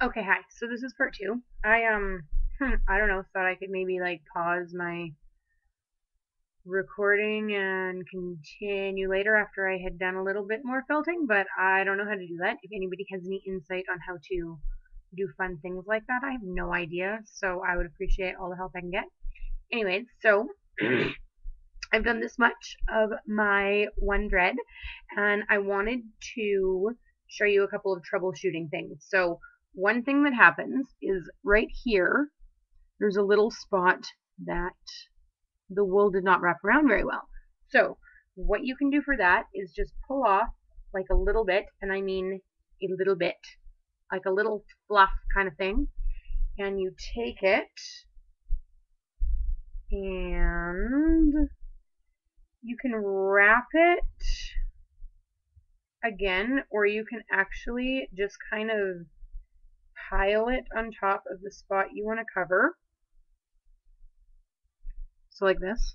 Okay, hi. So this is part two. I don't know, thought I could maybe like pause my recording and continue later after I had done a little bit more felting, but I don't know how to do that. If anybody has any insight on how to do fun things like that, I have no idea. So I would appreciate all the help I can get. Anyways, so I've done this much of my one dread, and I wanted to show you a couple of troubleshooting things. So one thing that happens is right here, there's a little spot that the wool did not wrap around very well. So what you can do for that is just pull off like a little bit, and I mean a little bit, like a little fluff kind of thing, and you take it and you can wrap it again, or you can actually just kind of pile it on top of the spot you want to cover. So like this.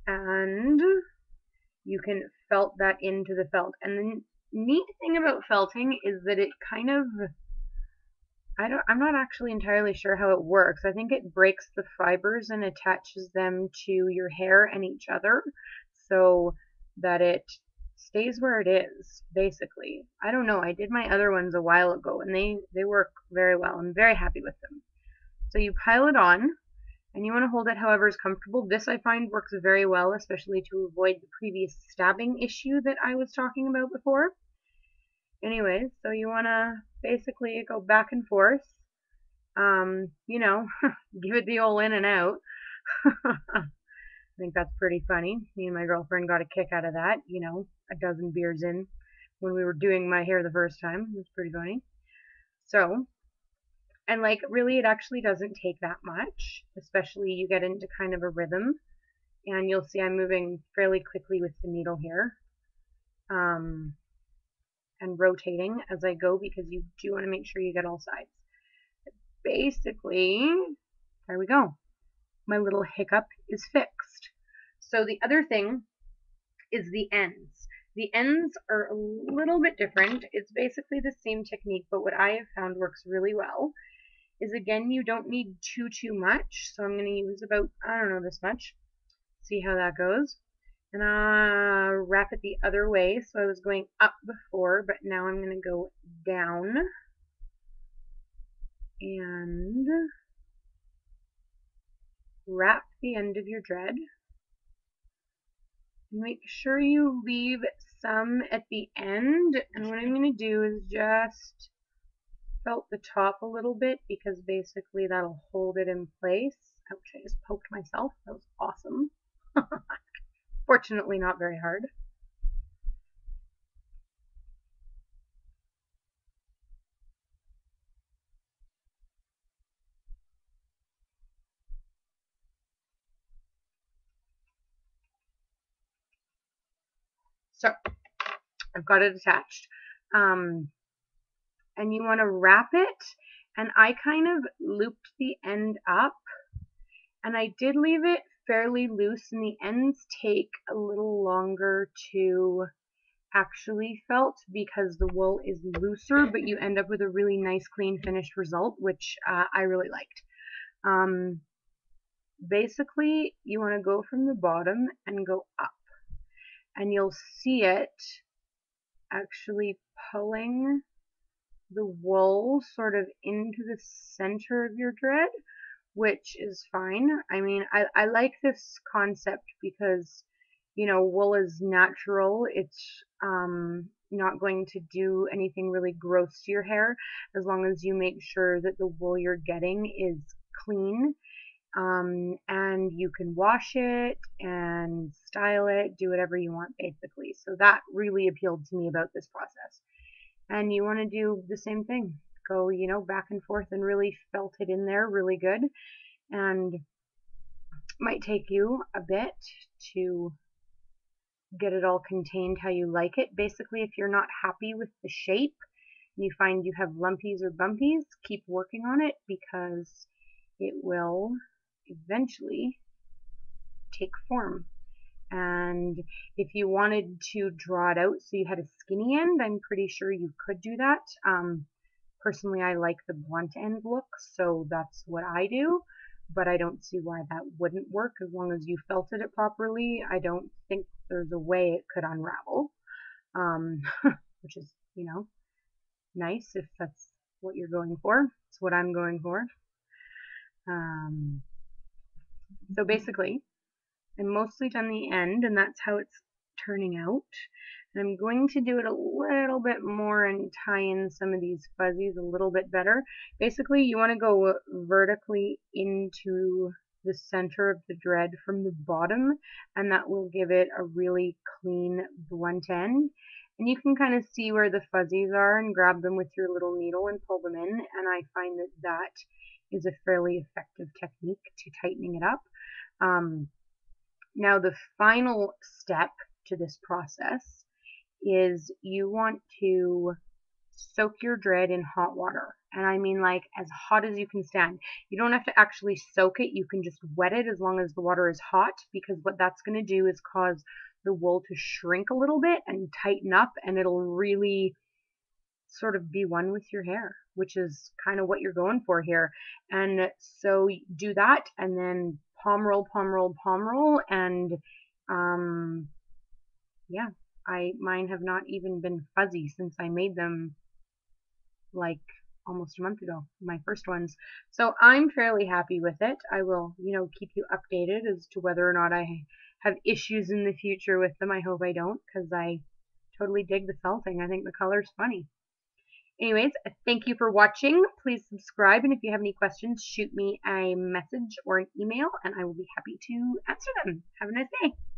And you can felt that into the felt. And the neat thing about felting is that it kind of, I'm not actually entirely sure how it works. I think it breaks the fibers and attaches them to your hair and each other so that it stays where it is, basically. I don't know. I did my other ones a while ago and they work very well. I'm very happy with them. So you pile it on and you want to hold it however is comfortable. This I find works very well, especially to avoid the previous stabbing issue that I was talking about before. Anyways, so you want to basically go back and forth. You know, give it the old in and out. I think that's pretty funny. Me and my girlfriend got a kick out of that, you know, a dozen beers in when we were doing my hair the first time. It was pretty funny. So, and like really it actually doesn't take that much, especially you get into kind of a rhythm, and you'll see I'm moving fairly quickly with the needle here, um, and rotating as I go because you do want to make sure you get all sides. Basically, there we go. My little hiccup is fixed. So the other thing is the ends. The ends are a little bit different. It's basically the same technique, but what I have found works really well is, again, you don't need too much. So I'm going to use about, I don't know, this much. See how that goes. And wrap it the other way. So I was going up before, but now I'm going to go down and wrap the end of your dread. Make sure you leave some at the end. And what I'm going to do is just felt the top a little bit because basically that'll hold it in place. Ouch, I just poked myself. That was awesome. Fortunately, not very hard. So I've got it attached. And you want to wrap it. And I kind of looped the end up. And I did leave it fairly loose, and the ends take a little longer to actually felt because the wool is looser, but you end up with a really nice, clean, finished result, which I really liked. Um, Basically, you want to go from the bottom and go up, and you'll see it actually pulling the wool sort of into the center of your dread, which is fine. I mean, I like this concept because, you know, wool is natural. It's not going to do anything really gross to your hair as long as you make sure that the wool you're getting is clean. And you can wash it and style it, do whatever you want basically. So that really appealed to me about this process. And you want to do the same thing. Go, you know, back and forth and really felt it in there really good. And might take you a bit to get it all contained how you like it. Basically, if you're not happy with the shape and you find you have lumpies or bumpies, keep working on it because it will eventually take form. And if you wanted to draw it out so you had a skinny end, I'm pretty sure you could do that. Personally, I like the blunt end look, so that's what I do, but I don't see why that wouldn't work as long as you felted it properly. I don't think there's a way it could unravel, um, which is, nice if that's what you're going for. It's what I'm going for. So basically, I mostly done the end, and that's how it's turning out. And I'm going to do it a little bit more and tie in some of these fuzzies a little bit better. Basically, you want to go vertically into the center of the dread from the bottom, and that will give it a really clean blunt end. And you can kind of see where the fuzzies are and grab them with your little needle and pull them in, and I find that that is a fairly effective technique to tightening it up. Now the final step to this process is you want to soak your dread in hot water. And I mean like as hot as you can stand. You don't have to actually soak it. You can just wet it as long as the water is hot, because what that's going to do is cause the wool to shrink a little bit and tighten up, and it'll really sort of be one with your hair, which is kind of what you're going for here. And so do that, and then palm roll, palm roll, palm roll, and yeah, mine have not even been fuzzy since I made them like almost a month ago, my first ones. So I'm fairly happy with it. I will, keep you updated as to whether or not I have issues in the future with them. I hope I don't, because I totally dig the felting. I think the color's funny. Anyways, thank you for watching. Please subscribe, and if you have any questions, shoot me a message or an email, and I will be happy to answer them. Have a nice day.